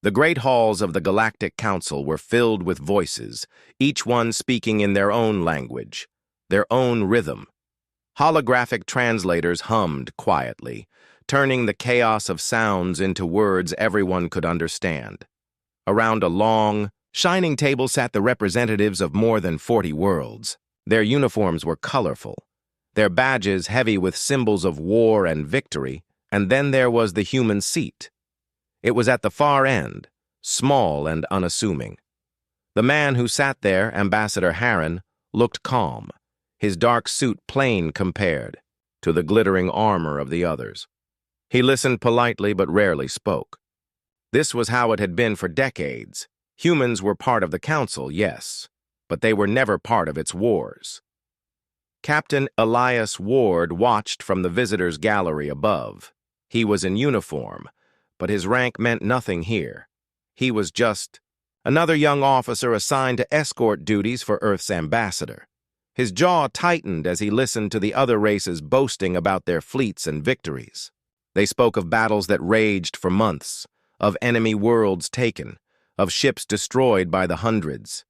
The great halls of the Galactic Council were filled with voices, each one speaking in their own language, their own rhythm. Holographic translators hummed quietly, turning the chaos of sounds into words everyone could understand. Around a long, shining table sat the representatives of more than 40 worlds. Their uniforms were colorful, their badges heavy with symbols of war and victory, and then there was the human seat. It was at the far end, small and unassuming. The man who sat there, Ambassador Harren, looked calm, his dark suit plain compared to the glittering armor of the others. He listened politely but rarely spoke. This was how it had been for decades. Humans were part of the council, yes, but they were never part of its wars. Captain Elias Ward watched from the visitors' gallery above. He was in uniform, but his rank meant nothing here. He was just another young officer assigned to escort duties for Earth's ambassador. His jaw tightened as he listened to the other races boasting about their fleets and victories. They spoke of battles that raged for months, of enemy worlds taken, of ships destroyed by the hundreds.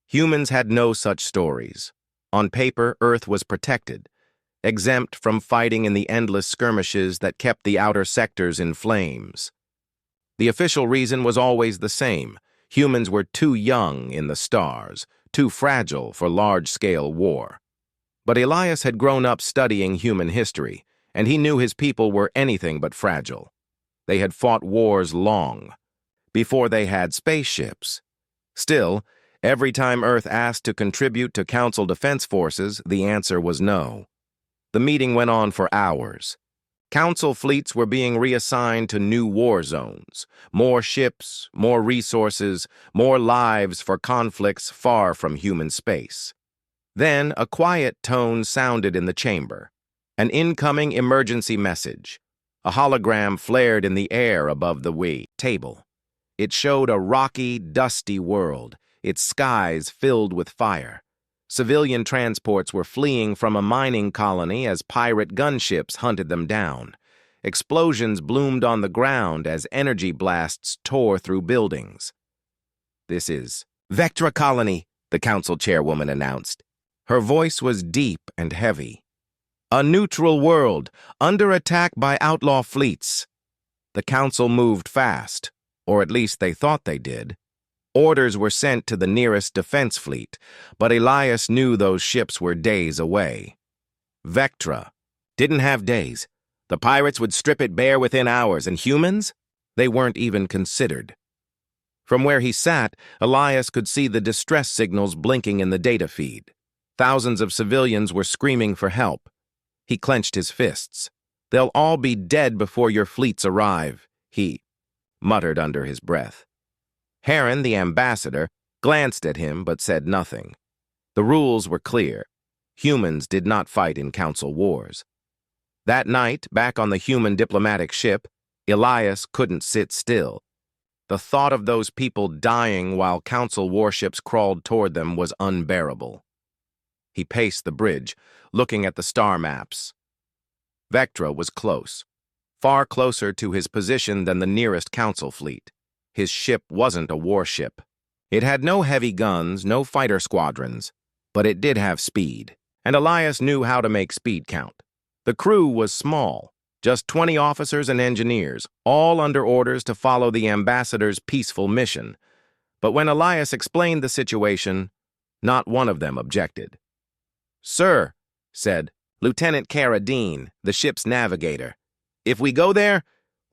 Humans had no such stories. On paper, Earth was protected, exempt from fighting in the endless skirmishes that kept the outer sectors in flames. The official reason was always the same. Humans were too young in the stars, too fragile for large-scale war. But Elias had grown up studying human history, and he knew his people were anything but fragile. They had fought wars long, before they had spaceships. Still, every time Earth asked to contribute to Council defense forces, the answer was no. The meeting went on for hours. Council fleets were being reassigned to new war zones. More ships, more resources, more lives for conflicts far from human space. Then a quiet tone sounded in the chamber. An incoming emergency message. A hologram flared in the air above the table. It showed a rocky, dusty world, its skies filled with fire. Civilian transports were fleeing from a mining colony as pirate gunships hunted them down. Explosions bloomed on the ground as energy blasts tore through buildings. "This is Vectra Colony," the council chairwoman announced. Her voice was deep and heavy. "A neutral world, under attack by outlaw fleets." The council moved fast, or at least they thought they did. Orders were sent to the nearest defense fleet, but Elias knew those ships were days away. Vectra didn't have days. The pirates would strip it bare within hours, and humans? They weren't even considered. From where he sat, Elias could see the distress signals blinking in the data feed. Thousands of civilians were screaming for help. He clenched his fists. "They'll all be dead before your fleets arrive," he muttered under his breath. Harren, the ambassador, glanced at him but said nothing. The rules were clear. Humans did not fight in council wars. That night, back on the human diplomatic ship, Elias couldn't sit still. The thought of those people dying while council warships crawled toward them was unbearable. He paced the bridge, looking at the star maps. Vectra was close, far closer to his position than the nearest council fleet. His ship wasn't a warship. It had no heavy guns, no fighter squadrons, but it did have speed, and Elias knew how to make speed count. The crew was small, just 20 officers and engineers, all under orders to follow the ambassador's peaceful mission. But when Elias explained the situation, not one of them objected. "Sir," said Lieutenant Carradine, the ship's navigator, "if we go there,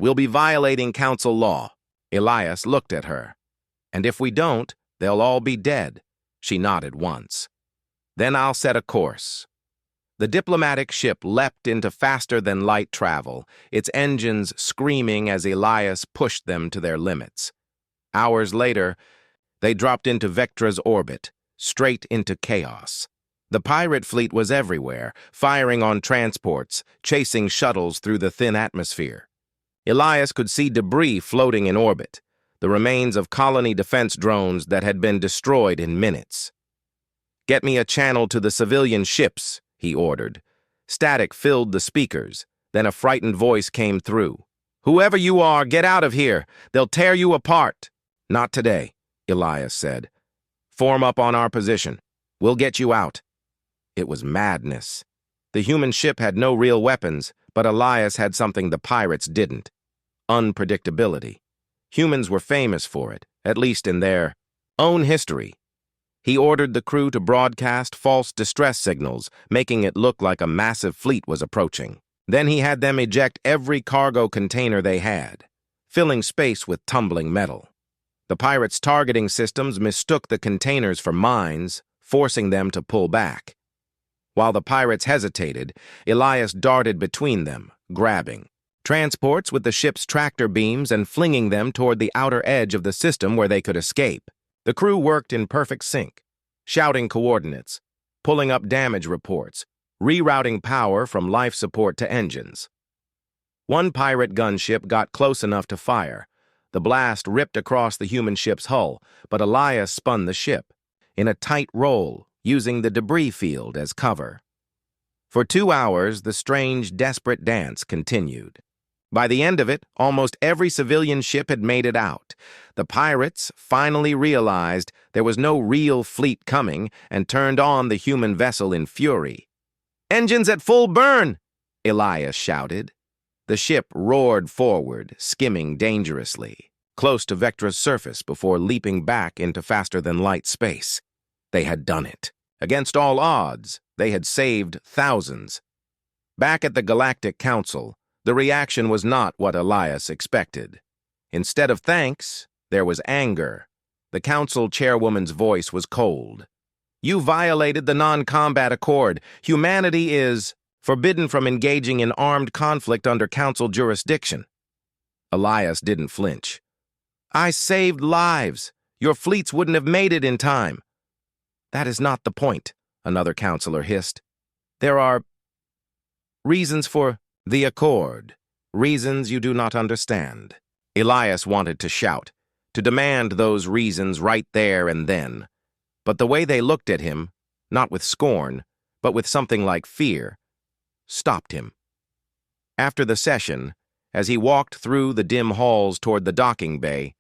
we'll be violating council law." Elias looked at her. "And if we don't, they'll all be dead." She nodded once. "Then I'll set a course." The diplomatic ship leapt into faster-than-light travel, its engines screaming as Elias pushed them to their limits. Hours later, they dropped into Vectra's orbit, straight into chaos. The pirate fleet was everywhere, firing on transports, chasing shuttles through the thin atmosphere. Elias could see debris floating in orbit, the remains of colony defense drones that had been destroyed in minutes. "Get me a channel to the civilian ships," he ordered. Static filled the speakers, then a frightened voice came through. "Whoever you are, get out of here. They'll tear you apart." "Not today," Elias said. "Form up on our position. We'll get you out." It was madness. The human ship had no real weapons, but Elias had something the pirates didn't: unpredictability. Humans were famous for it, at least in their own history. He ordered the crew to broadcast false distress signals, making it look like a massive fleet was approaching. Then he had them eject every cargo container they had, filling space with tumbling metal. The pirates' targeting systems mistook the containers for mines, forcing them to pull back. While the pirates hesitated, Elias darted between them, grabbing transports with the ship's tractor beams and flinging them toward the outer edge of the system where they could escape. The crew worked in perfect sync, shouting coordinates, pulling up damage reports, rerouting power from life support to engines. One pirate gunship got close enough to fire. The blast ripped across the human ship's hull, but Elias spun the ship in a tight roll, using the debris field as cover. For 2 hours, the strange, desperate dance continued. By the end of it, almost every civilian ship had made it out. The pirates finally realized there was no real fleet coming and turned on the human vessel in fury. "Engines at full burn!" Elias shouted. The ship roared forward, skimming dangerously, close to Vectra's surface before leaping back into faster-than-light space. They had done it. Against all odds, they had saved thousands. Back at the Galactic Council, the reaction was not what Elias expected. Instead of thanks, there was anger. The council chairwoman's voice was cold. "You violated the non-combat accord. Humanity is forbidden from engaging in armed conflict under council jurisdiction." Elias didn't flinch. "I saved lives. Your fleets wouldn't have made it in time." "That is not the point," another counselor hissed. "There are reasons for the accord, reasons you do not understand." Elias wanted to shout, to demand those reasons right there and then. But the way they looked at him, not with scorn, but with something like fear, stopped him. After the session, as he walked through the dim halls toward the docking bay,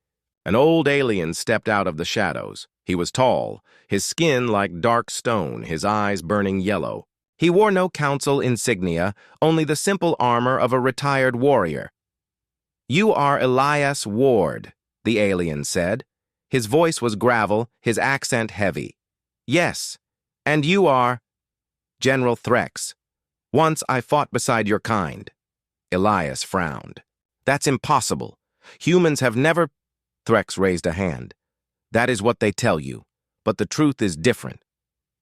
an old alien stepped out of the shadows. He was tall, his skin like dark stone, his eyes burning yellow. He wore no council insignia, only the simple armor of a retired warrior. "You are Elias Ward," the alien said. His voice was gravel, his accent heavy. "Yes, and you are General Threx. Once I fought beside your kind." Elias frowned. "That's impossible. Humans have never—" Threx raised a hand. "That is what they tell you, but the truth is different."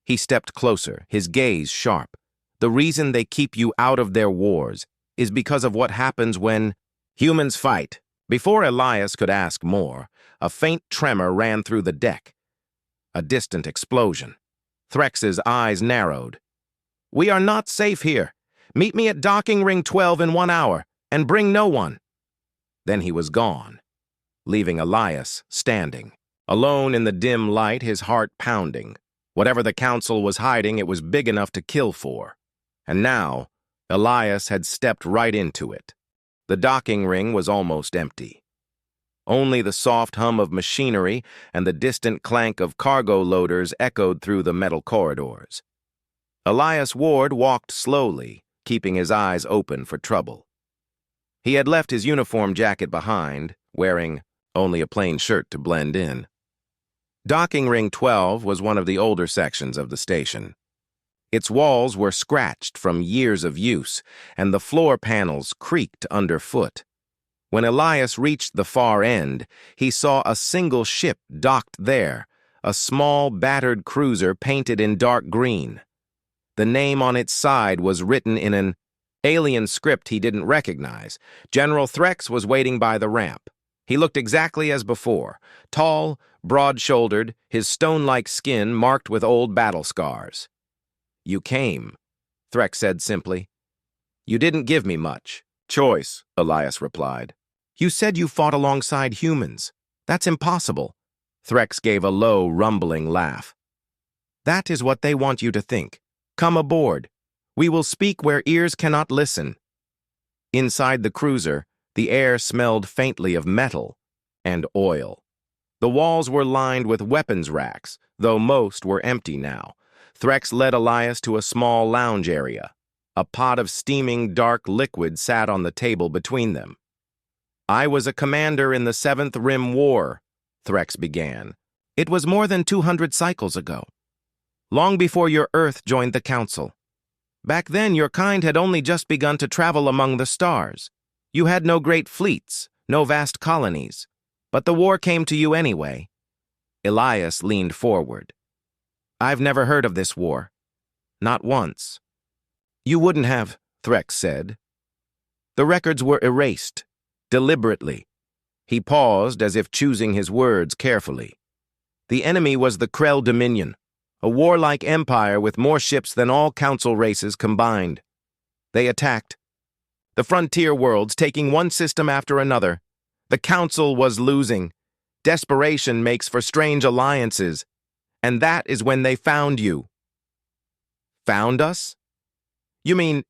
He stepped closer, his gaze sharp. "The reason they keep you out of their wars is because of what happens when humans fight." Before Elias could ask more, a faint tremor ran through the deck. A distant explosion. Threx's eyes narrowed. "We are not safe here. Meet me at docking ring 12 in 1 hour, and bring no one." Then he was gone, leaving Elias standing, alone in the dim light, his heart pounding. Whatever the council was hiding, it was big enough to kill for. And now, Elias had stepped right into it. The docking ring was almost empty. Only the soft hum of machinery and the distant clank of cargo loaders echoed through the metal corridors. Elias Ward walked slowly, keeping his eyes open for trouble. He had left his uniform jacket behind, wearing only a plain shirt to blend in. Docking ring 12 was one of the older sections of the station. Its walls were scratched from years of use, and the floor panels creaked underfoot. When Elias reached the far end, he saw a single ship docked there, a small, battered cruiser painted in dark green. The name on its side was written in an alien script he didn't recognize. General Threx was waiting by the ramp. He looked exactly as before, tall, broad-shouldered, his stone-like skin marked with old battle scars. "You came," Threx said simply. "You didn't give me much." "Choice," Elias replied. "You said you fought alongside humans. That's impossible." Threx gave a low, rumbling laugh. "That is what they want you to think. Come aboard. We will speak where ears cannot listen." Inside the cruiser, The air smelled faintly of metal and oil. The walls were lined with weapons racks, though most were empty now. Threx led Elias to a small lounge area. A pot of steaming dark liquid sat on the table between them. "I was a commander in the Seventh Rim War," Threx began. "It was more than 200 cycles ago, long before your Earth joined the Council. Back then, your kind had only just begun to travel among the stars. You had no great fleets, no vast colonies, but the war came to you anyway." Elias leaned forward. "I've never heard of this war. Not once." "You wouldn't have," Threx said. "The records were erased, deliberately." He paused as if choosing his words carefully. "The enemy was the Krell Dominion, a warlike empire with more ships than all Council races combined. They attacked the frontier worlds, taking one system after another. The Council was losing. Desperation makes for strange alliances, and that is when they found you." "Found us? You mean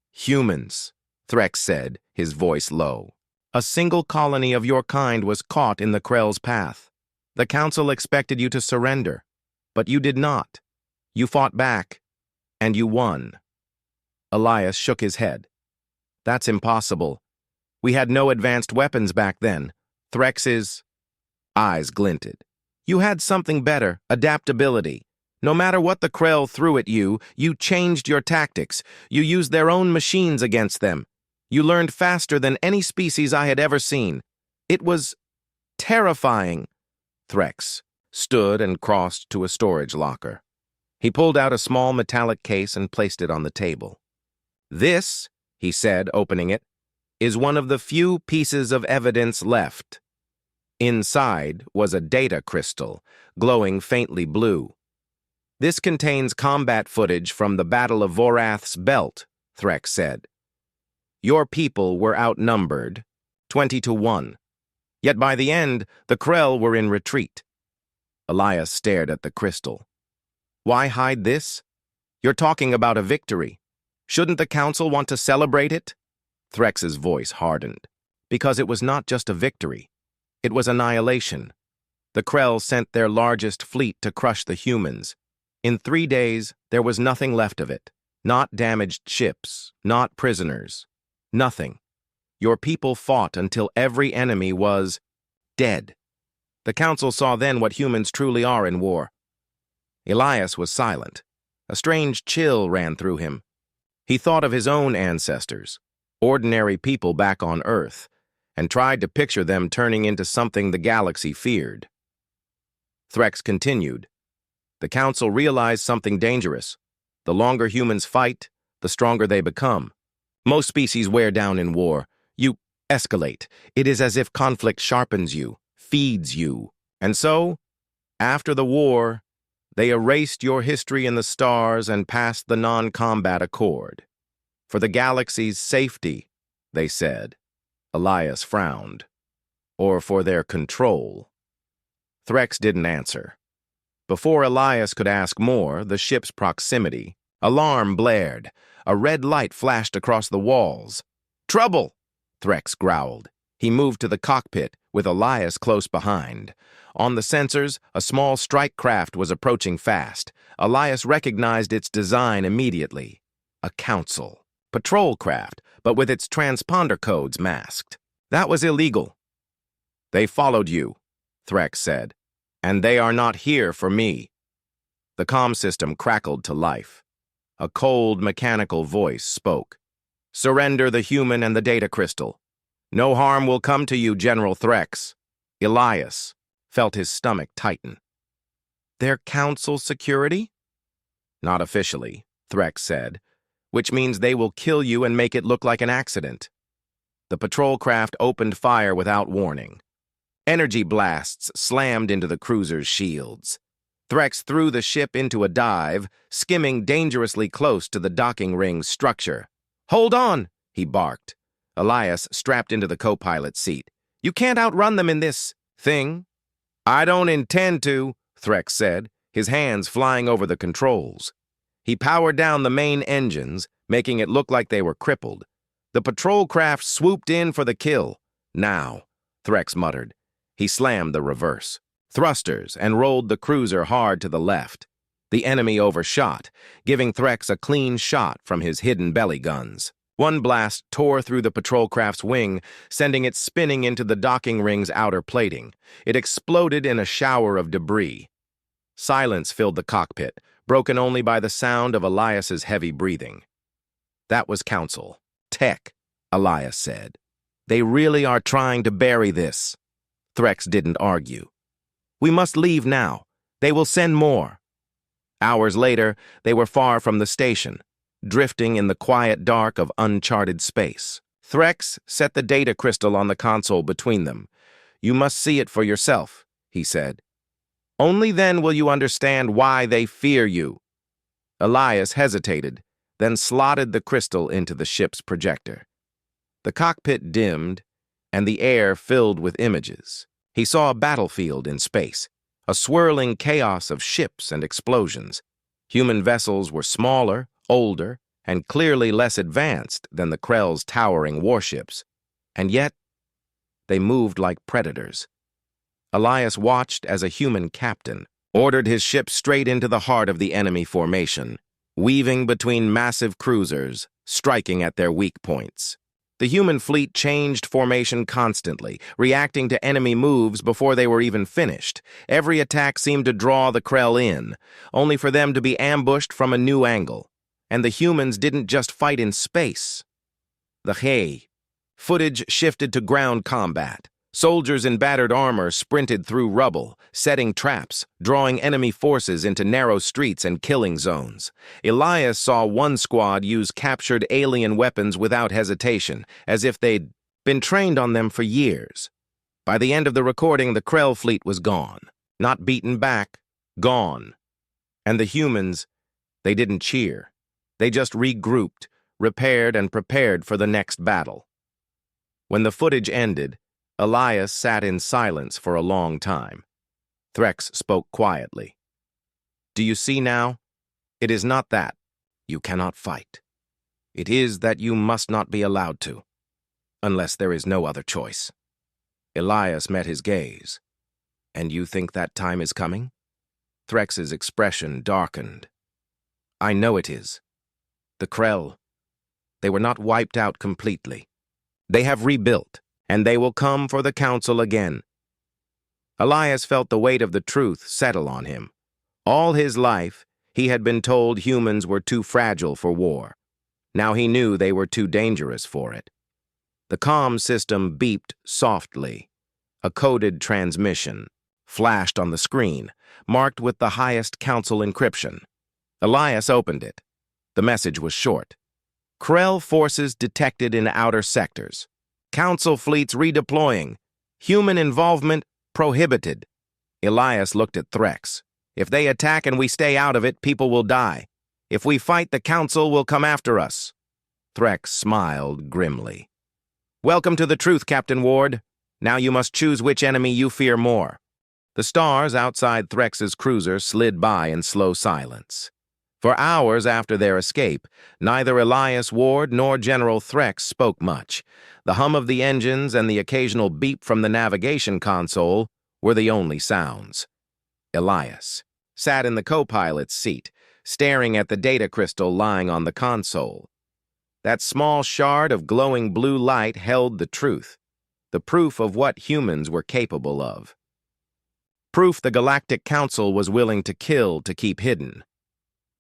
humans," Threx said, his voice low. "A single colony of your kind was caught in the Krell's path. The Council expected you to surrender, but you did not. You fought back, and you won." Elias shook his head. "That's impossible. We had no advanced weapons back then." Threx's eyes glinted. "You had something better, adaptability. No matter what the Krell threw at you, you changed your tactics. You used their own machines against them. You learned faster than any species I had ever seen. It was terrifying." Threx stood and crossed to a storage locker. He pulled out a small metallic case and placed it on the table. "This," he said, opening it, "is one of the few pieces of evidence left." Inside was a data crystal, glowing faintly blue. "This contains combat footage from the Battle of Vorath's Belt," Threx said. "Your people were outnumbered, 20 to 1. Yet by the end, the Krell were in retreat." Elias stared at the crystal. "Why hide this? You're talking about a victory. Shouldn't the Council want to celebrate it?" Threx's voice hardened. "Because it was not just a victory. It was annihilation. The Krell sent their largest fleet to crush the humans. In 3 days, there was nothing left of it. Not damaged ships, not prisoners. Nothing. Your people fought until every enemy was dead. The Council saw then what humans truly are in war." Elias was silent. A strange chill ran through him. He thought of his own ancestors, ordinary people back on Earth, and tried to picture them turning into something the galaxy feared. Threx continued. "The Council realized something dangerous. The longer humans fight, the stronger they become. Most species wear down in war. You escalate. It is as if conflict sharpens you, feeds you. And so, after the war, they erased your history in the stars and passed the non-combat accord. For the galaxy's safety, they said." Elias frowned. "Or for their control." Threx didn't answer. Before Elias could ask more, the ship's proximity, alarm blared. A red light flashed across the walls. "Trouble!" Threx growled. He moved to the cockpit, with Elias close behind. On the sensors, a small strike craft was approaching fast. Elias recognized its design immediately. A Council patrol craft, but with its transponder codes masked. That was illegal. "They followed you," Threx said, "and they are not here for me." The comm system crackled to life. A cold, mechanical voice spoke. "Surrender the human and the data crystal. No harm will come to you, General Threx." Elias felt his stomach tighten. "Their Council security?" "Not officially," Threx said, "which means they will kill you and make it look like an accident." The patrol craft opened fire without warning. Energy blasts slammed into the cruiser's shields. Threx threw the ship into a dive, skimming dangerously close to the docking ring's structure. "Hold on!" he barked. Elias strapped into the co-pilot seat. "You can't outrun them in this thing." "I don't intend to," Threx said, his hands flying over the controls. He powered down the main engines, making it look like they were crippled. The patrol craft swooped in for the kill. Now, Threx muttered. He slammed the reverse thrusters and rolled the cruiser hard to the left. The enemy overshot, giving Threx a clean shot from his hidden belly guns. One blast tore through the patrol craft's wing, sending it spinning into the docking ring's outer plating. It exploded in a shower of debris. Silence filled the cockpit, broken only by the sound of Elias's heavy breathing. That was Council. Tech, Elias said. They really are trying to bury this. Threx didn't argue. We must leave now. They will send more. Hours later, they were far from the station, drifting in the quiet dark of uncharted space. Threx set the data crystal on the console between them. You must see it for yourself, he said. Only then will you understand why they fear you. Elias hesitated, then slotted the crystal into the ship's projector. The cockpit dimmed, and the air filled with images. He saw a battlefield in space, a swirling chaos of ships and explosions. Human vessels were smaller, older, and clearly less advanced than the Krell's towering warships. And yet, they moved like predators. Elias watched as a human captain ordered his ship straight into the heart of the enemy formation, weaving between massive cruisers, striking at their weak points. The human fleet changed formation constantly, reacting to enemy moves before they were even finished. Every attack seemed to draw the Krell in, only for them to be ambushed from a new angle. And the humans didn't just fight in space. Footage shifted to ground combat. Soldiers in battered armor sprinted through rubble, setting traps, drawing enemy forces into narrow streets and killing zones. Elias saw one squad use captured alien weapons without hesitation, as if they'd been trained on them for years. By the end of the recording, the Krell fleet was gone. Not beaten back, gone. And the humans, they didn't cheer. They just regrouped, repaired, and prepared for the next battle. When the footage ended, Elias sat in silence for a long time. Threx spoke quietly. Do you see now? It is not that you cannot fight. It is that you must not be allowed to, unless there is no other choice. Elias met his gaze. And you think that time is coming? Threx's expression darkened. I know it is. The Krell, they were not wiped out completely. They have rebuilt, and they will come for the Council again. Elias felt the weight of the truth settle on him. All his life, he had been told humans were too fragile for war. Now he knew they were too dangerous for it. The comm system beeped softly. A coded transmission flashed on the screen, marked with the highest Council encryption. Elias opened it. The message was short. Krell forces detected in outer sectors. Council fleets redeploying. Human involvement prohibited. Elias looked at Threx. If they attack and we stay out of it, people will die. If we fight, the Council will come after us. Threx smiled grimly. Welcome to the truth, Captain Ward. Now you must choose which enemy you fear more. The stars outside Threx's cruiser slid by in slow silence. For hours after their escape, neither Elias Ward nor General Threx spoke much. The hum of the engines and the occasional beep from the navigation console were the only sounds. Elias sat in the co-pilot's seat, staring at the data crystal lying on the console. That small shard of glowing blue light held the truth, the proof of what humans were capable of. Proof the Galactic Council was willing to kill to keep hidden.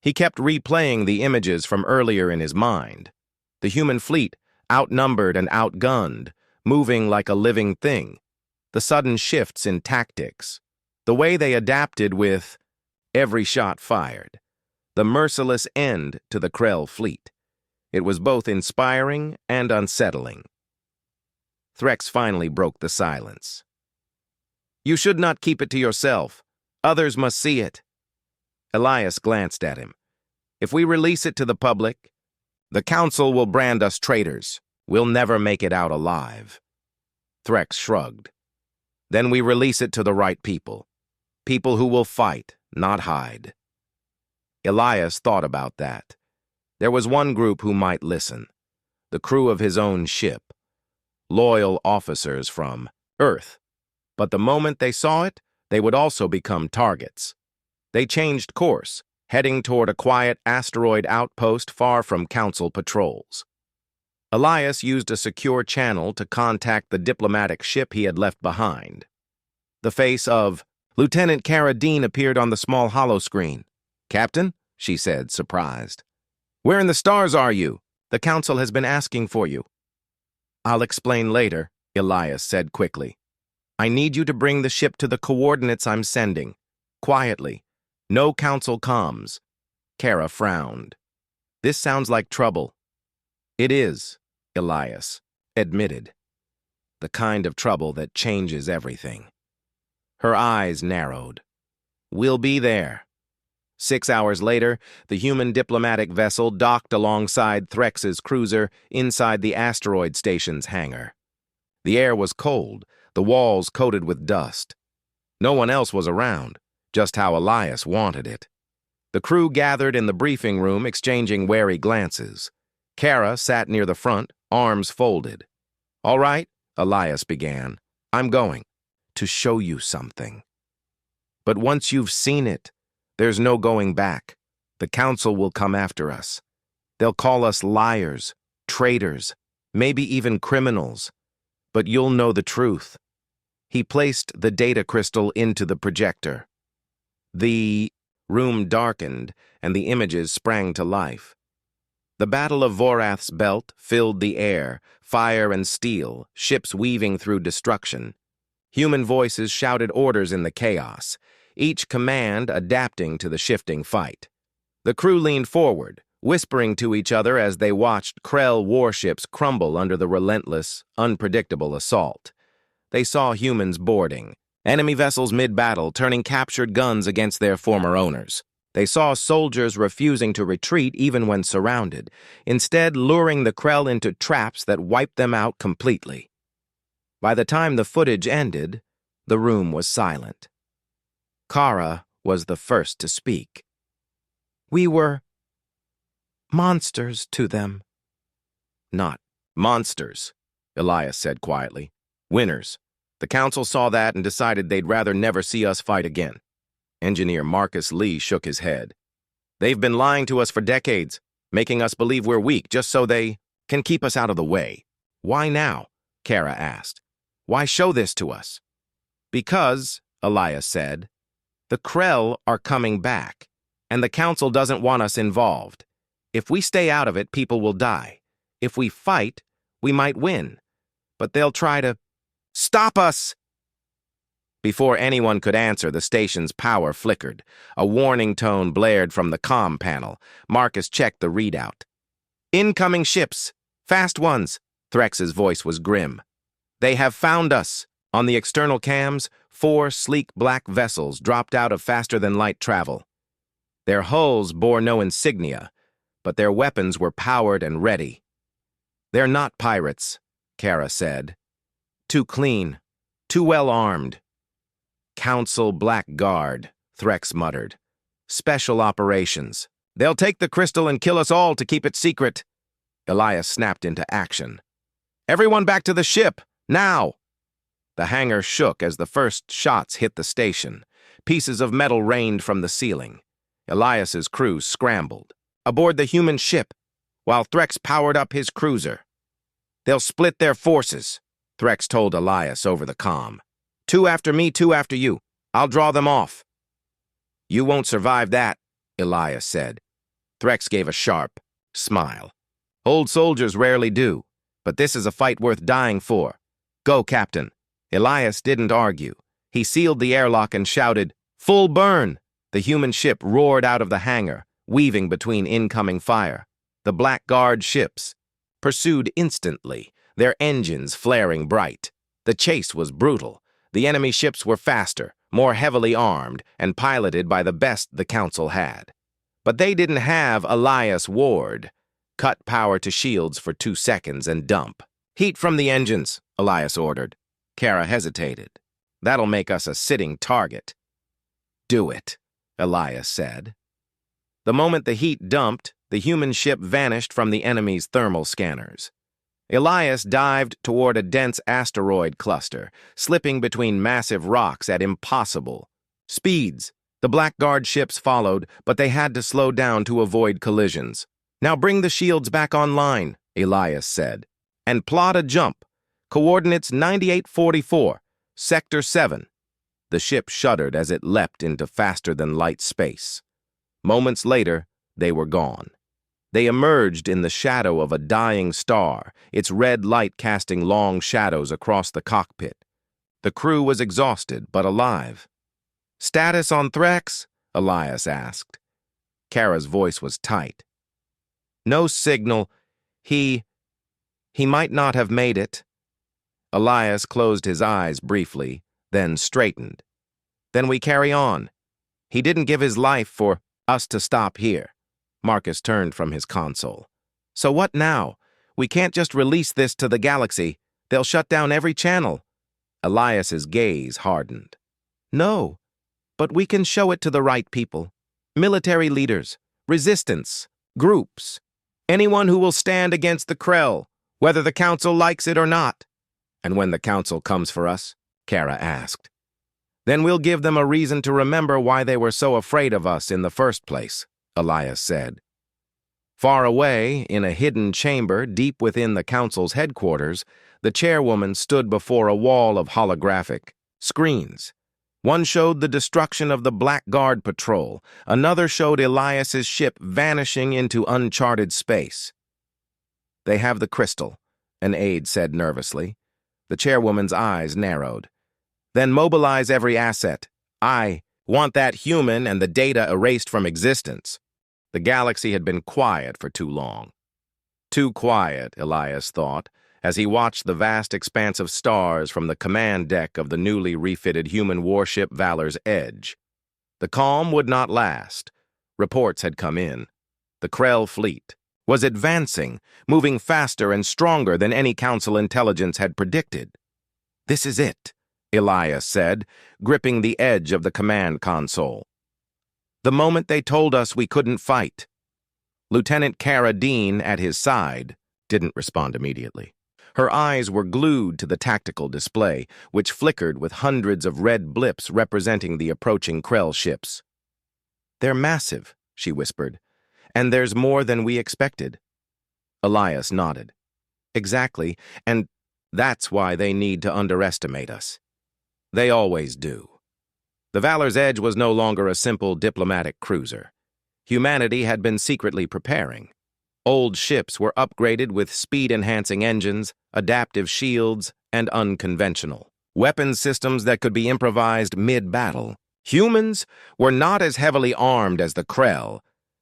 He kept replaying the images from earlier in his mind. The human fleet, outnumbered and outgunned, moving like a living thing. The sudden shifts in tactics. The way they adapted with every shot fired. The merciless end to the Krell fleet. It was both inspiring and unsettling. Threx finally broke the silence. You should not keep it to yourself. Others must see it. Elias glanced at him. If we release it to the public, the Council will brand us traitors. We'll never make it out alive. Threx shrugged. Then we release it to the right people. People who will fight, not hide. Elias thought about that. There was one group who might listen. the crew of his own ship, loyal officers from Earth. But the moment they saw it, they would also become targets. They changed course, heading toward a quiet asteroid outpost far from Council patrols. Elias used a secure channel to contact the diplomatic ship he had left behind. The face of Lieutenant Cara Dean appeared on the small holoscreen. "Captain?" she said, surprised. "Where in the stars are you? The Council has been asking for you." "I'll explain later," Elias said quickly. "I need you to bring the ship to the coordinates I'm sending. Quietly. No Council comms." Cara frowned. "This sounds like trouble." "It is," Elias admitted. "The kind of trouble that changes everything." Her eyes narrowed. "We'll be there." 6 hours later, the human diplomatic vessel docked alongside Threx's cruiser inside the asteroid station's hangar. The air was cold, the walls coated with dust. No one else was around, just how Elias wanted it. The crew gathered in the briefing room, exchanging wary glances. Cara sat near the front, arms folded. "All right," Elias began. "I'm going to show you something. But once you've seen it, there's no going back. The Council will come after us. They'll call us liars, traitors, maybe even criminals. But you'll know the truth." He placed the data crystal into the projector. The room darkened, and the images sprang to life. The Battle of Vorath's Belt filled the air, fire and steel, ships weaving through destruction. Human voices shouted orders in the chaos, each command adapting to the shifting fight. The crew leaned forward, whispering to each other as they watched Krell warships crumble under the relentless, unpredictable assault. They saw humans boarding, enemy vessels mid-battle turning captured guns against their former owners. They saw soldiers refusing to retreat even when surrounded, instead luring the Krell into traps that wiped them out completely. By the time the footage ended, the room was silent. Cara was the first to speak. "We were monsters to them." "Not monsters," Elias said quietly. "Winners. The Council saw that and decided they'd rather never see us fight again." Engineer Marcus Lee shook his head. "They've been lying to us for decades, making us believe we're weak just so they can keep us out of the way." "Why now?" Cara asked. "Why show this to us?" "Because," Elias said, "the Krell are coming back, and the Council doesn't want us involved. If we stay out of it, people will die. If we fight, we might win. But they'll try to stop us." Before anyone could answer, the station's power flickered. A warning tone blared from the comm panel. Marcus checked the readout. "Incoming ships. Fast ones." Threx's voice was grim. "They have found us." On the external cams, 4 sleek black vessels dropped out of faster-than-light travel. Their hulls bore no insignia, but their weapons were powered and ready. "They're not pirates," Cara said. "Too clean, too well armed." "Council Black Guard," Threx muttered. "Special operations. They'll take the crystal and kill us all to keep it secret." Elias snapped into action. "Everyone back to the ship, now!" The hangar shook as the first shots hit the station. Pieces of metal rained from the ceiling. Elias's crew scrambled aboard the human ship, while Threx powered up his cruiser. "They'll split their forces," Threx told Elias over the comm. "2 after me, 2 after you. I'll draw them off." "You won't survive that," Elias said. Threx gave a sharp smile. "Old soldiers rarely do, but this is a fight worth dying for. Go, Captain." Elias didn't argue. He sealed the airlock and shouted, "Full burn!" The human ship roared out of the hangar, weaving between incoming fire. The Black Guard ships pursued instantly, their engines flaring bright. The chase was brutal. The enemy ships were faster, more heavily armed, and piloted by the best the Council had. But they didn't have Elias Ward. "Cut power to shields for 2 seconds and dump." "Heat from the engines," Elias ordered. Cara hesitated. "That'll make us a sitting target." "Do it," Elias said. The moment the heat dumped, the human ship vanished from the enemy's thermal scanners. Elias dived toward a dense asteroid cluster, slipping between massive rocks at impossible speeds. The Blackguard ships followed, but they had to slow down to avoid collisions. "Now bring the shields back online," Elias said, "and plot a jump. Coordinates 9844, Sector 7. The ship shuddered as it leapt into faster-than-light space. Moments later, they were gone. They emerged in the shadow of a dying star, its red light casting long shadows across the cockpit. The crew was exhausted, but alive. "Status on Threx?" Elias asked. Kara's voice was tight. "No signal. He might not have made it." Elias closed his eyes briefly, then straightened. "Then we carry on. He didn't give his life for us to stop here." Marcus turned from his console. "So what now? We can't just release this to the galaxy. They'll shut down every channel." Elias's gaze hardened. "No, but we can show it to the right people. Military leaders, resistance, groups. Anyone who will stand against the Krell, whether the Council likes it or not." "And when the Council comes for us?" Kara asked. "Then we'll give them a reason to remember why they were so afraid of us in the first place," Elias said. Far away, in a hidden chamber deep within the Council's headquarters, the chairwoman stood before a wall of holographic screens. One showed the destruction of the Blackguard patrol. Another showed Elias's ship vanishing into uncharted space. "They have the crystal," an aide said nervously. The chairwoman's eyes narrowed. "Then mobilize every asset. I want that human and the data erased from existence." The galaxy had been quiet for too long. Too quiet, Elias thought, as he watched the vast expanse of stars from the command deck of the newly refitted human warship Valor's Edge. The calm would not last. Reports had come in. The Krell fleet was advancing, moving faster and stronger than any Council intelligence had predicted. "This is it," Elias said, gripping the edge of the command console. "The moment they told us we couldn't fight." Lieutenant Cara Dean, at his side, didn't respond immediately. Her eyes were glued to the tactical display, which flickered with hundreds of red blips representing the approaching Krell ships. "They're massive," she whispered, "and there's more than we expected." Elias nodded. "Exactly, and that's why they need to underestimate us. They always do." The Valor's Edge was no longer a simple diplomatic cruiser. Humanity had been secretly preparing. Old ships were upgraded with speed-enhancing engines, adaptive shields, and unconventional weapons systems that could be improvised mid-battle. Humans were not as heavily armed as the Krell,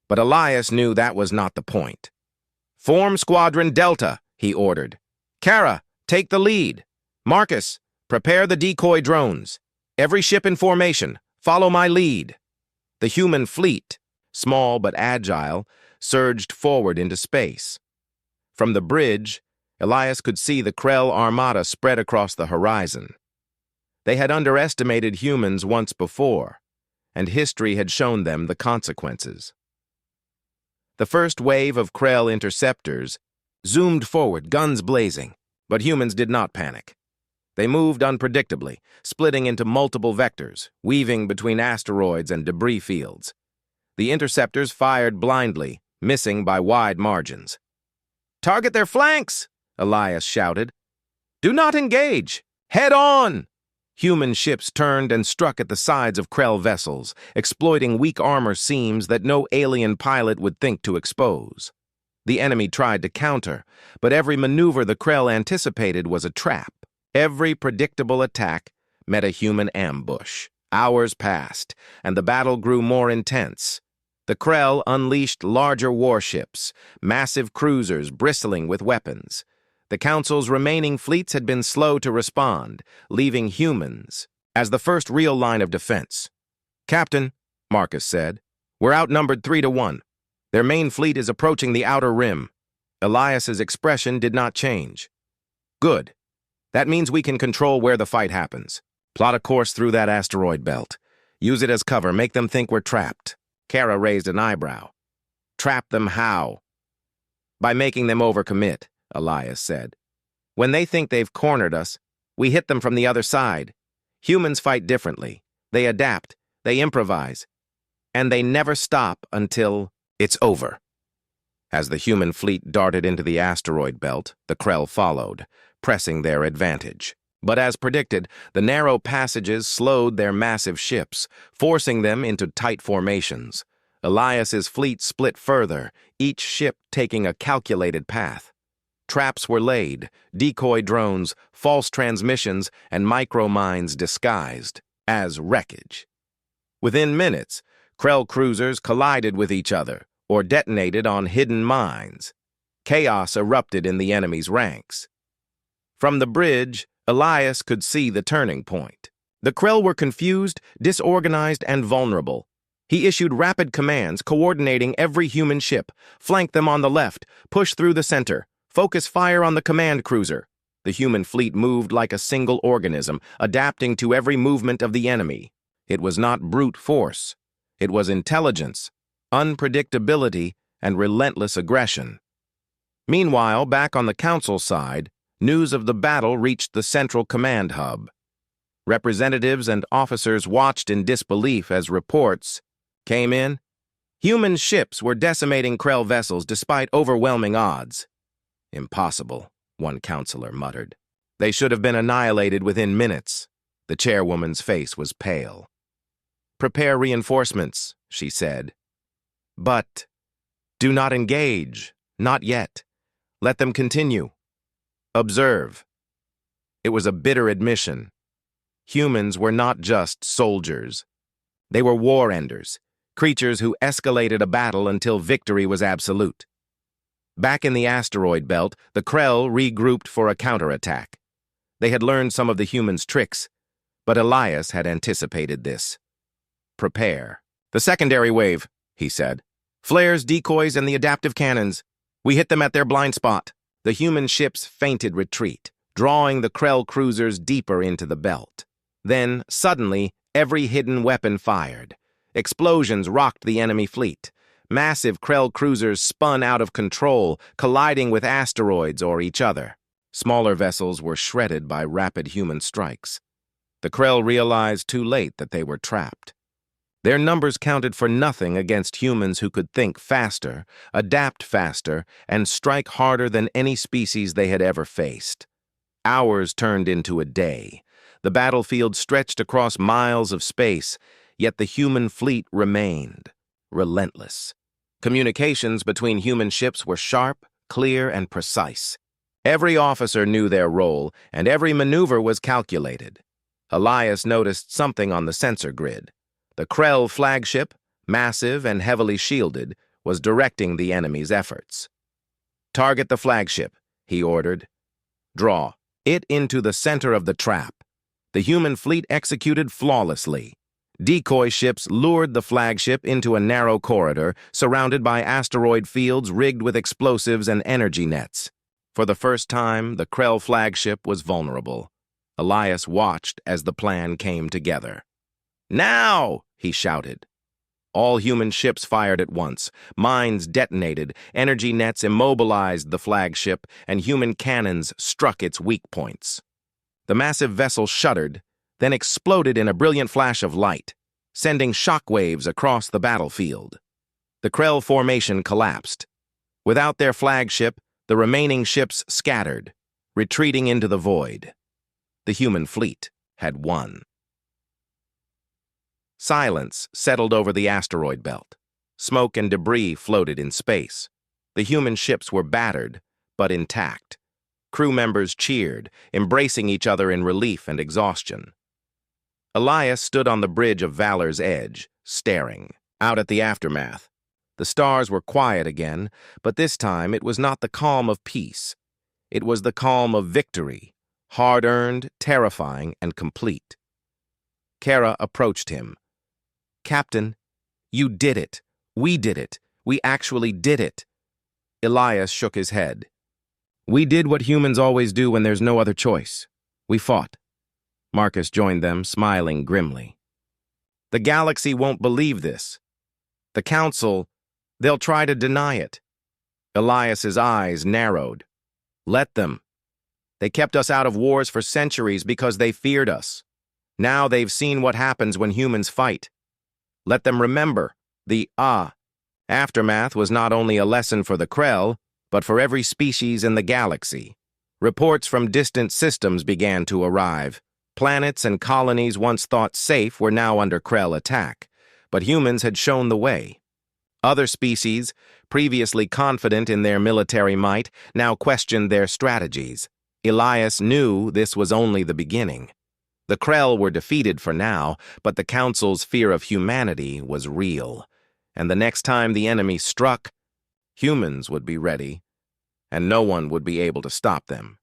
but Elias knew that was not the point. "Form Squadron Delta," he ordered. "Kara, take the lead. Marcus, prepare the decoy drones. Every ship in formation, follow my lead." The human fleet, small but agile, surged forward into space. From the bridge, Elias could see the Krell armada spread across the horizon. They had underestimated humans once before, and history had shown them the consequences. The first wave of Krell interceptors zoomed forward, guns blazing, but humans did not panic. They moved unpredictably, splitting into multiple vectors, weaving between asteroids and debris fields. The interceptors fired blindly, missing by wide margins. "Target their flanks!" Elias shouted. "Do not engage! Head on!" Human ships turned and struck at the sides of Krell vessels, exploiting weak armor seams that no alien pilot would think to expose. The enemy tried to counter, but every maneuver the Krell anticipated was a trap. Every predictable attack met a human ambush. Hours passed, and the battle grew more intense. The Krell unleashed larger warships, massive cruisers bristling with weapons. The Council's remaining fleets had been slow to respond, leaving humans as the first real line of defense. "Captain," Marcus said, "we're outnumbered 3-1. Their main fleet is approaching the outer rim." Elias's expression did not change. "Good. That means we can control where the fight happens. Plot a course through that asteroid belt. Use it as cover. Make them think we're trapped." Kara raised an eyebrow. "Trap them how?" "By making them overcommit," Elias said. "When they think they've cornered us, we hit them from the other side. Humans fight differently. They adapt, they improvise, and they never stop until it's over." As the human fleet darted into the asteroid belt, the Krell followed, pressing their advantage. But as predicted, the narrow passages slowed their massive ships, forcing them into tight formations. Elias's fleet split further, each ship taking a calculated path. Traps were laid, decoy drones, false transmissions, and micromines disguised as wreckage. Within minutes, Krell cruisers collided with each other or detonated on hidden mines. Chaos erupted in the enemy's ranks. From the bridge, Elias could see the turning point. The Krell were confused, disorganized, and vulnerable. He issued rapid commands, coordinating every human ship, flank them on the left, push through the center, focus fire on the command cruiser. The human fleet moved like a single organism, adapting to every movement of the enemy. It was not brute force. It was intelligence, unpredictability, and relentless aggression. Meanwhile, back on the Council side, news of the battle reached the central command hub. Representatives and officers watched in disbelief as reports came in. Human ships were decimating Krell vessels despite overwhelming odds. "Impossible," one counselor muttered. "They should have been annihilated within minutes." The chairwoman's face was pale. "Prepare reinforcements," she said. "But do not engage, not yet. Let them continue. Observe." It was a bitter admission. Humans were not just soldiers. They were war enders, creatures who escalated a battle until victory was absolute. Back in the asteroid belt, the Krell regrouped for a counterattack. They had learned some of the humans' tricks, but Elias had anticipated this. "Prepare." "The secondary wave," he said. "Flares, decoys, and the adaptive cannons. We hit them at their blind spot." The human ships feinted retreat, drawing the Krell cruisers deeper into the belt. Then, suddenly, every hidden weapon fired. Explosions rocked the enemy fleet. Massive Krell cruisers spun out of control, colliding with asteroids or each other. Smaller vessels were shredded by rapid human strikes. The Krell realized too late that they were trapped. Their numbers counted for nothing against humans who could think faster, adapt faster, and strike harder than any species they had ever faced. Hours turned into a day. The battlefield stretched across miles of space, yet the human fleet remained, relentless. Communications between human ships were sharp, clear, and precise. Every officer knew their role, and every maneuver was calculated. Elias noticed something on the sensor grid. The Krell flagship, massive and heavily shielded, was directing the enemy's efforts. "Target the flagship," he ordered. "Draw it into the center of the trap." The human fleet executed flawlessly. Decoy ships lured the flagship into a narrow corridor surrounded by asteroid fields rigged with explosives and energy nets. For the first time, the Krell flagship was vulnerable. Elias watched as the plan came together. "Now!" he shouted. All human ships fired at once. Mines detonated, energy nets immobilized the flagship, and human cannons struck its weak points. The massive vessel shuddered, then exploded in a brilliant flash of light, sending shockwaves across the battlefield. The Krell formation collapsed. Without their flagship, the remaining ships scattered, retreating into the void. The human fleet had won. Silence settled over the asteroid belt. Smoke and debris floated in space. The human ships were battered, but intact. Crew members cheered, embracing each other in relief and exhaustion. Elias stood on the bridge of Valor's edge, staring out at the aftermath. The stars were quiet again, but this time it was not the calm of peace. It was the calm of victory, hard-earned, terrifying, and complete. Kara approached him. "Captain, you did it. We did it. We actually did it." Elias shook his head. "We did what humans always do when there's no other choice. We fought." Marcus joined them, smiling grimly. "The galaxy won't believe this. The Council, they'll try to deny it." Elias's eyes narrowed. Let them. They kept us out of wars for centuries because they feared us. Now they've seen what happens when humans fight. Let them remember the aftermath was not only a lesson for the Krell, but for every species in the galaxy. Reports from distant systems began to arrive. Planets and colonies once thought safe were now under Krell attack, but humans had shown the way. Other species, previously confident in their military might, now questioned their strategies. Elias knew this was only the beginning. The Krell were defeated for now, but the Council's fear of humanity was real. And the next time the enemy struck, humans would be ready, and no one would be able to stop them.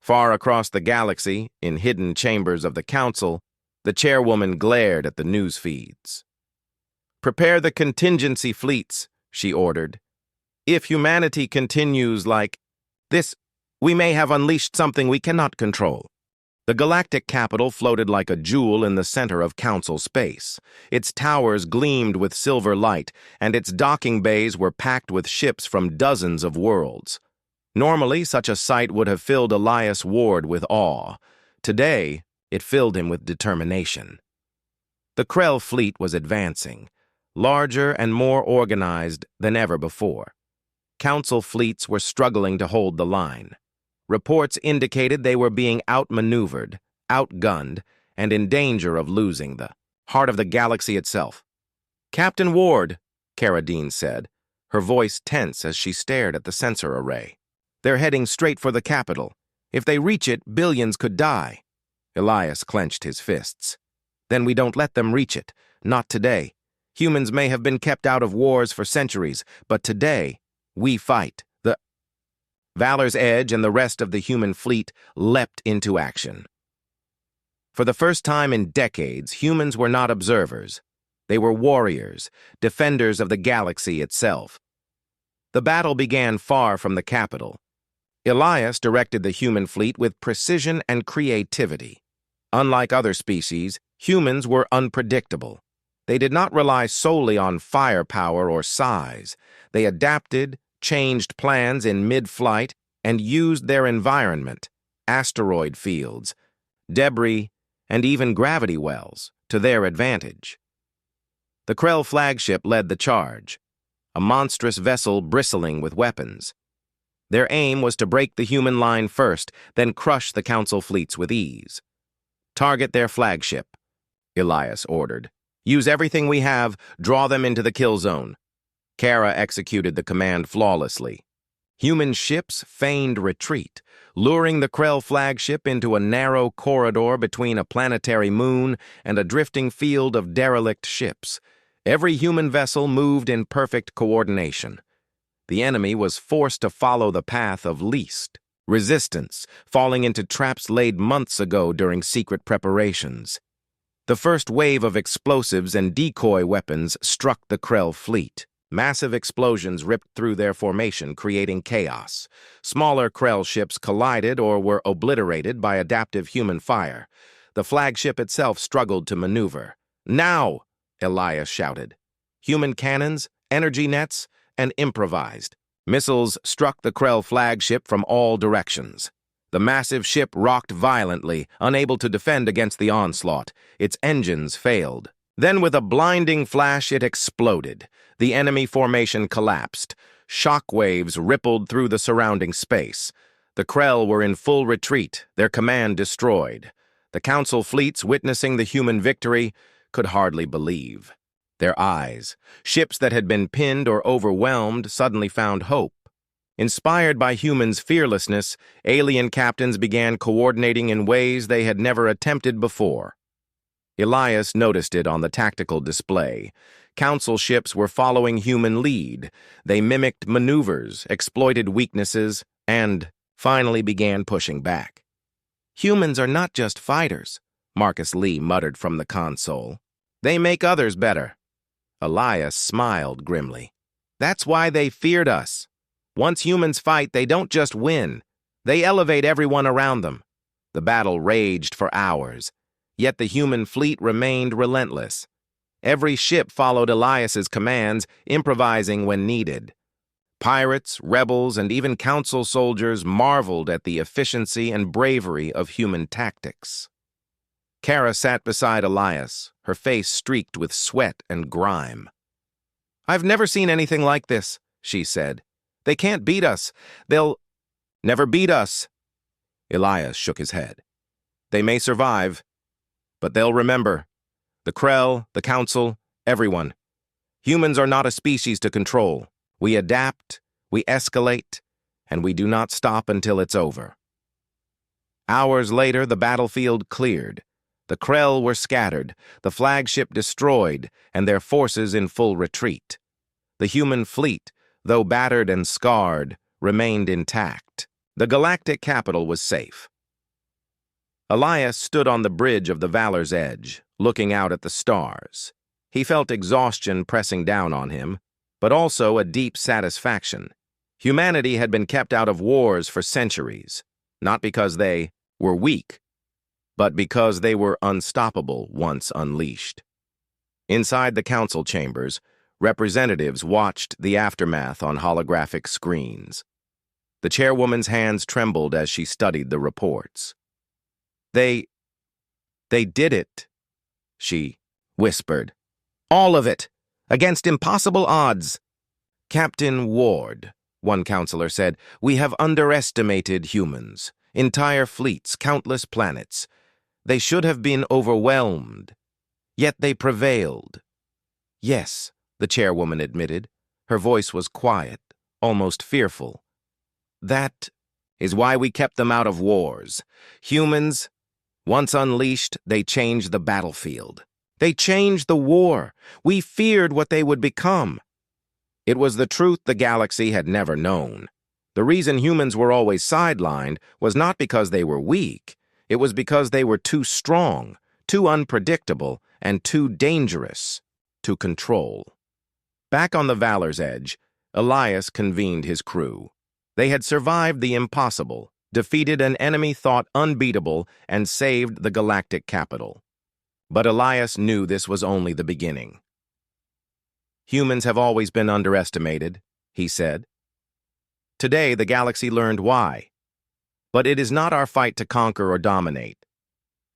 Far across the galaxy, in hidden chambers of the Council, the chairwoman glared at the news feeds. "Prepare the contingency fleets," she ordered. "If humanity continues like this, we may have unleashed something we cannot control." The galactic capital floated like a jewel in the center of Council space. Its towers gleamed with silver light, and its docking bays were packed with ships from dozens of worlds. Normally, such a sight would have filled Elias Ward with awe. Today, it filled him with determination. The Krell fleet was advancing, larger and more organized than ever before. Council fleets were struggling to hold the line. Reports indicated they were being outmaneuvered, outgunned, and in danger of losing the heart of the galaxy itself. "Captain Ward," Cara Dean said, her voice tense as she stared at the sensor array. "They're heading straight for the capital. If they reach it, billions could die." Elias clenched his fists. "Then we don't let them reach it. Not today. Humans may have been kept out of wars for centuries, but today, we fight." Valor's Edge and the rest of the human fleet leapt into action. For the first time in decades, humans were not observers. They were warriors, defenders of the galaxy itself. The battle began far from the capital. Elias directed the human fleet with precision and creativity. Unlike other species, humans were unpredictable. They did not rely solely on firepower or size. They adapted, changed plans in mid-flight, and used their environment, asteroid fields, debris, and even gravity wells, to their advantage. The Krell flagship led the charge, a monstrous vessel bristling with weapons. Their aim was to break the human line first, then crush the Council fleets with ease. "Target their flagship," Elias ordered. "Use everything we have, draw them into the kill zone." Kara executed the command flawlessly. Human ships feigned retreat, luring the Krell flagship into a narrow corridor between a planetary moon and a drifting field of derelict ships. Every human vessel moved in perfect coordination. The enemy was forced to follow the path of least resistance, falling into traps laid months ago during secret preparations. The first wave of explosives and decoy weapons struck the Krell fleet. Massive explosions ripped through their formation, creating chaos. Smaller Krell ships collided or were obliterated by adaptive human fire. The flagship itself struggled to maneuver. "Now!" Elias shouted. Human cannons, energy nets, and improvised. Missiles struck the Krell flagship from all directions. The massive ship rocked violently, unable to defend against the onslaught. Its engines failed. Then with a blinding flash, it exploded. The enemy formation collapsed. Shock waves rippled through the surrounding space. The Krell were in full retreat, their command destroyed. The Council fleets, witnessing the human victory, could hardly believe. Their eyes, ships that had been pinned or overwhelmed, suddenly found hope. Inspired by humans' fearlessness, alien captains began coordinating in ways they had never attempted before. Elias noticed it on the tactical display. Council ships were following human lead. They mimicked maneuvers, exploited weaknesses, and finally began pushing back. "Humans are not just fighters," Marcus Lee muttered from the console. "They make others better." Elias smiled grimly. "That's why they feared us. Once humans fight, they don't just win. They elevate everyone around them." The battle raged for hours. Yet the human fleet remained relentless. Every ship followed Elias's commands, improvising when needed. Pirates, rebels, and even council soldiers marveled at the efficiency and bravery of human tactics. Kara sat beside Elias, her face streaked with sweat and grime. "I've never seen anything like this," she said. "They can't beat us. They'll never beat us." Elias shook his head. "They may survive, but they'll remember. The Krell, the Council, everyone. Humans are not a species to control. We adapt, we escalate, and we do not stop until it's over." Hours later, the battlefield cleared. The Krell were scattered, the flagship destroyed, and their forces in full retreat. The human fleet, though battered and scarred, remained intact. The galactic capital was safe. Elias stood on the bridge of the Valor's Edge, looking out at the stars. He felt exhaustion pressing down on him, but also a deep satisfaction. Humanity had been kept out of wars for centuries, not because they were weak, but because they were unstoppable once unleashed. Inside the council chambers, representatives watched the aftermath on holographic screens. The chairwoman's hands trembled as she studied the reports. They did it," she whispered. "All of it, against impossible odds." "Captain Ward," one counselor said, "we have underestimated humans. Entire fleets, countless planets. They should have been overwhelmed. Yet they prevailed." "Yes," the chairwoman admitted. Her voice was quiet, almost fearful. "That is why we kept them out of wars. Humans, once unleashed, they changed the battlefield. They changed the war. We feared what they would become." It was the truth the galaxy had never known. The reason humans were always sidelined was not because they were weak. It was because they were too strong, too unpredictable, and too dangerous to control. Back on the Valor's Edge, Elias convened his crew. They had survived the impossible, defeated an enemy thought unbeatable, and saved the galactic capital. But Elias knew this was only the beginning. "Humans have always been underestimated," he said. "Today, the galaxy learned why. But it is not our fight to conquer or dominate.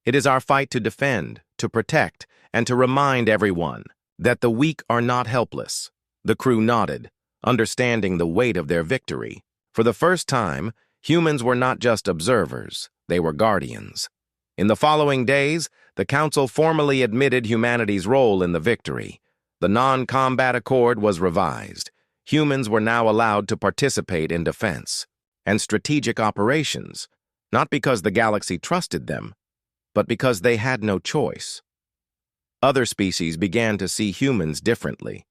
It is our fight to defend, to protect, and to remind everyone that the weak are not helpless." The crew nodded, understanding the weight of their victory. For the first time, humans were not just observers, they were guardians. In the following days, the Council formally admitted humanity's role in the victory. The non-combat accord was revised. Humans were now allowed to participate in defense and strategic operations, not because the galaxy trusted them, but because they had no choice. Other species began to see humans differently.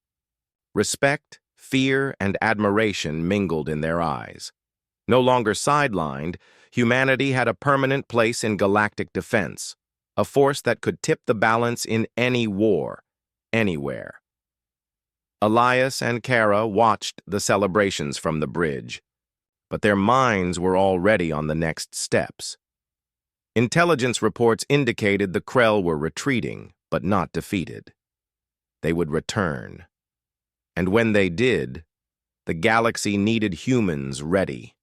Respect, fear, and admiration mingled in their eyes. No longer sidelined, humanity had a permanent place in galactic defense, a force that could tip the balance in any war, anywhere. Elias and Kara watched the celebrations from the bridge, but their minds were already on the next steps. Intelligence reports indicated the Krell were retreating, but not defeated. They would return. And when they did, the galaxy needed humans ready,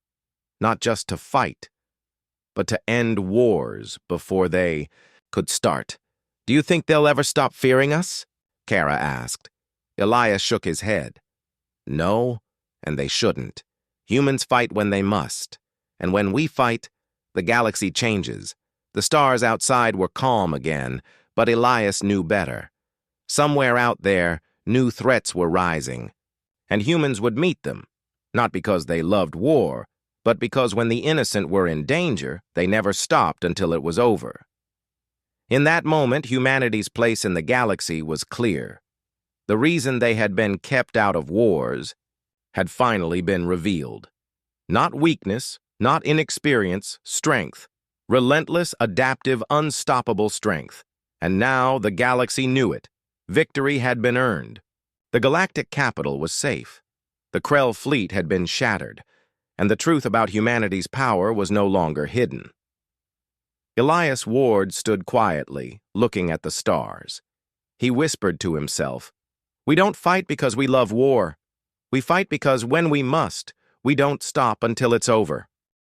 not just to fight, but to end wars before they could start. "Do you think they'll ever stop fearing us?" Kara asked. Elias shook his head. "No, and they shouldn't. Humans fight when they must. And when we fight, the galaxy changes. The stars outside were calm again, but Elias knew better. Somewhere out there, new threats were rising, and humans would meet them, not because they loved war, but because when the innocent were in danger, they never stopped until it was over. In that moment, humanity's place in the galaxy was clear. The reason they had been kept out of wars had finally been revealed. Not weakness, not inexperience, strength. Relentless, adaptive, unstoppable strength. And now the galaxy knew it. Victory had been earned. The galactic capital was safe. The Krell fleet had been shattered, and the truth about humanity's power was no longer hidden. Elias Ward stood quietly, looking at the stars. He whispered to himself, "We don't fight because we love war. We fight because when we must, we don't stop until it's over.